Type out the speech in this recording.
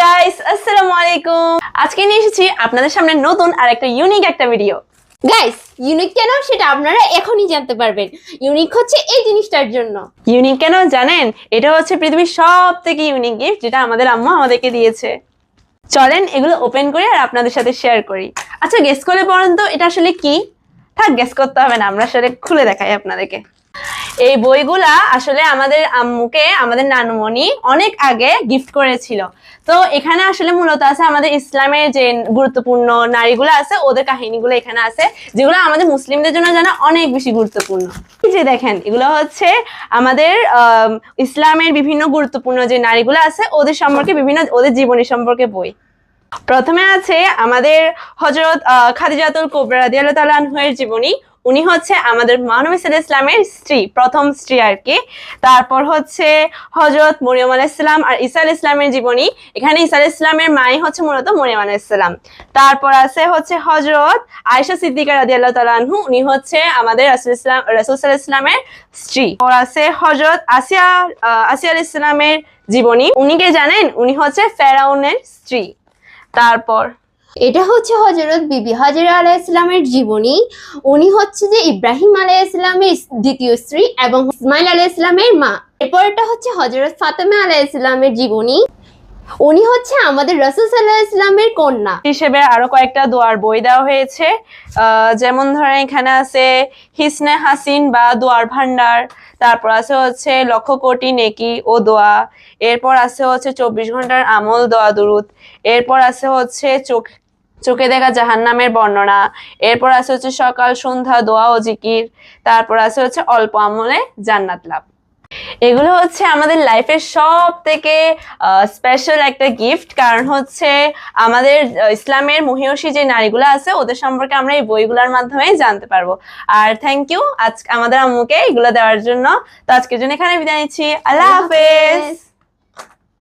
Guys, আসসালামু আলাইকুম। আজকে নিয়ে এসেছি আপনাদের সামনে নতুন আর একটা ইউনিক একটা ভিডিও। গাইস, ইউনিক কেন সেটা আপনারা এখনই জানতে পারবেন। ইউনিক হচ্ছে এই জিনিসটার জন্য। ইউনিক কেন জানেন? এটা হচ্ছে পৃথিবীর সবথেকে ইউনিক গিফট যেটা আমাদের আম্মু আমাদেরকে দিয়েছে। চলেন এগুলো ওপেন করি আর আপনাদের সাথে শেয়ার করি। আচ্ছা, গেস করে বলেন তো এটা আসলে কি? থাক, গেস করতে হবে না, আমরা আসলে খুলে দেখাই আপনাদেরকে। এই বইগুলা আসলে আমাদের আম্মুকে আমাদের নানুমণি অনেক আগে গিফট করেছিল। তো এখানে আসলে মূলত আছে আমাদের ইসলামের যে গুরুত্বপূর্ণ নারীগুলো আছে ওদের কাহিনীগুলো এখানে আছে, যেগুলো আমাদের মুসলিমদের জন্য জানা অনেক বেশি গুরুত্বপূর্ণ। এই যে দেখেন, এগুলো হচ্ছে আমাদের ইসলামের বিভিন্ন গুরুত্বপূর্ণ যে নারীগুলো আছে ওদের সম্পর্কে বিভিন্ন ওদের জীবনী সম্পর্কে বই। প্রথমে আছে আমাদের হযরত খাদিজাতুল কুবরা রাদিয়াল্লাহু তাআলা আনহার জীবনী। উনি হচ্ছে আমাদের মহানবী সাল্লাল্লাহু আলাইহি ওয়াসাল্লামের স্ত্রী, প্রথম স্ত্রী আর কি। তারপর হচ্ছে হযরত মরিয়ম আলাইহিস সালাম আর ঈসা আলাইহিস সালামের জীবনী। এখানে ঈসা আলাইহিস সালামের মাই হচ্ছে মূলত মরিয়ম আলাইহিস সালাম। তারপর আছে হচ্ছে হযরত আয়েশা সিদ্দিকা রাদিয়াল্লাহু তাআলা আনহু, উনি হচ্ছে আমাদের রাসূল সাল্লাল্লাহু আলাইহি ওয়াসাল্লামের স্ত্রী। আর আছে হযরত আসিয়া আলাইহিস সালামের জীবনী। উনি কে জানেন? উনি হচ্ছে ফেরাউনের স্ত্রী। তারপর এটা হচ্ছে হযরত বিবি হাজেরা আলাইহিস সালামের জীবনী। উনি হচ্ছে যে ইব্রাহিম আলাইহিস সালামের দ্বিতীয় স্ত্রী এবং ইসমাইল আলাইহিস সালামের মা। এরপর এটা হচ্ছে হযরত ফাতেমা আলাইহিস সালামের জীবনী। উনি হচ্ছে আমাদের রাসূল সাল্লাল্লাহু আলাইহি ওয়াসাল্লামের কন্যা হিসেবে আরো কয়েকটা দোয়ার বই দেওয়া হয়েছে। যেমন ধরেন এখানে আছে হিসনে হাসিন বা দোয়ার ভান্ডার। তারপর আছে হচ্ছে লক্ষ কোটি নেকি ও দোয়া। এরপর আছে হচ্ছে 24 ঘন্টার আমল দোয়া দুরুদ। এরপর আছে হচ্ছে চোখে দেখা জাহান্নামের বর্ণনা। এরপর আছে হচ্ছে সকাল সন্ধ্যা দোয়া ও জিকির। তারপর আছে হচ্ছে অল্প আমলে জান্নাত লাভ। এগুলো হচ্ছে আমাদের লাইফের সব থেকে স্পেশাল একটা গিফট, কারণ হচ্ছে আমাদের ইসলামের মহিয়সী যে নারীগুলো আছে ওদের সম্পর্কে আমরা এই বইগুলোর মাধ্যমে জানতে পারবো। আর থ্যাংক ইউ আজকে আমাদের আম্মুকে এগুলো দেওয়ার জন্য। তো আজকের জন্য এখানে বিদায় নিচ্ছি। আল্লাহ হাফেজ।